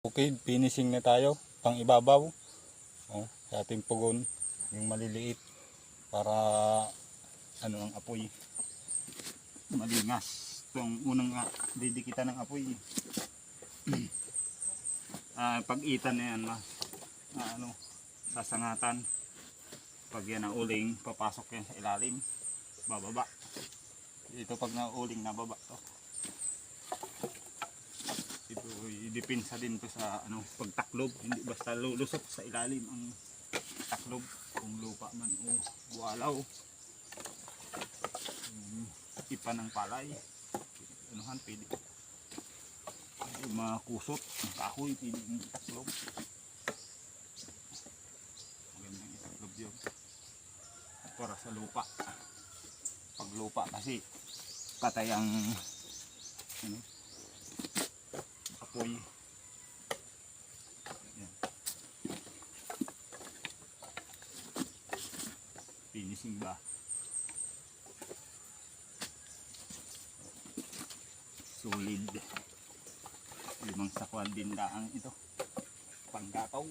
Okay, finishing na tayo. Pang ibabaw. Oh, sa ating pugon. Yung maliliit. Para ano ang apoy. Malingas. Ito ang unang didikitan ng apoy. Pag-itan na yan. Sasangatan. Pag yan ang uling, papasok yan sa ilalim. Bababa. Ito pag nauling, nababa to. Ito idipinsa din to sa pagtaklob, hindi basta lulusot sa ilalim ang taklob kung lupa man o bualaw. Ipa ng palay. Pwede. Mga kusot, kahoy, pwede yung taklob. Magandang itaklob yun. Para sa lupa. Pag lupa kasi patay ang apoy. Yan. Finishing ba? Solid. 5 sakwal din daang ito. Panggataw.